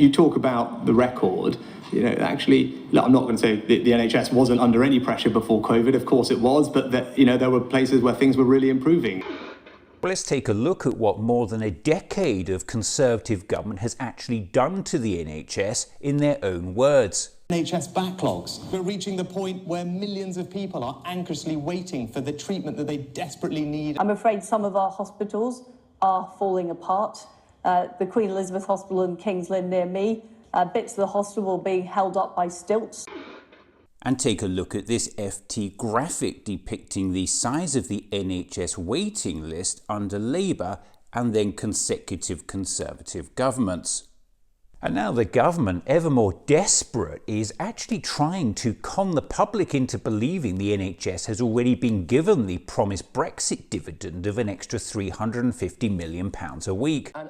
You talk about the record, actually, look, I'm not going to say the NHS wasn't under any pressure before COVID. Of course it was, but there were places where things were really improving. Well, let's take a look at what more than a decade of Conservative government has actually done to the NHS in their own words. NHS backlogs. We're reaching the point where millions of people are anxiously waiting for the treatment that they desperately need. I'm afraid some of our hospitals are falling apart. The Queen Elizabeth Hospital in King's Lynn near me, bits of the hospital being held up by stilts. And take a look at this FT graphic depicting the size of the NHS waiting list under Labour and then consecutive Conservative governments. And now the government, ever more desperate, is actually trying to con the public into believing the NHS has already been given the promised Brexit dividend of an extra £350 million a week. And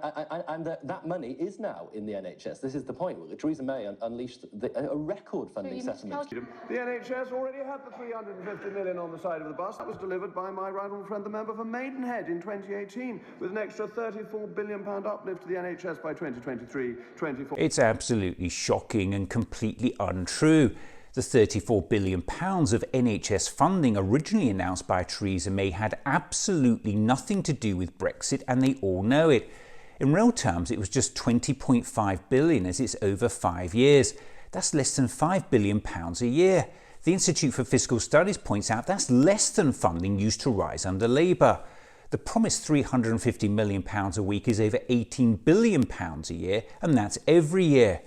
that money is now in the NHS. This is the point. Theresa May unleashed a record funding settlement. The NHS already had the £350 million on the side of the bus. That was delivered by my right honourable friend, the member for Maidenhead, in 2018, with an extra £34 billion uplift to the NHS by 2023-24. It's absolutely shocking and completely untrue. The £34 billion of NHS funding originally announced by Theresa May had absolutely nothing to do with Brexit, and they all know it. In real terms, it was just £20.5 billion as it's over 5 years. That's less than £5 billion a year. The Institute for Fiscal Studies points out that's less than funding used to rise under Labour. The promised £350 million a week is over £18 billion a year, and that's every year.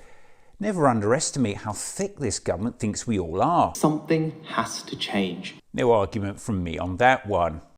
Never underestimate how thick this government thinks we all are. Something has to change. No argument from me on that one.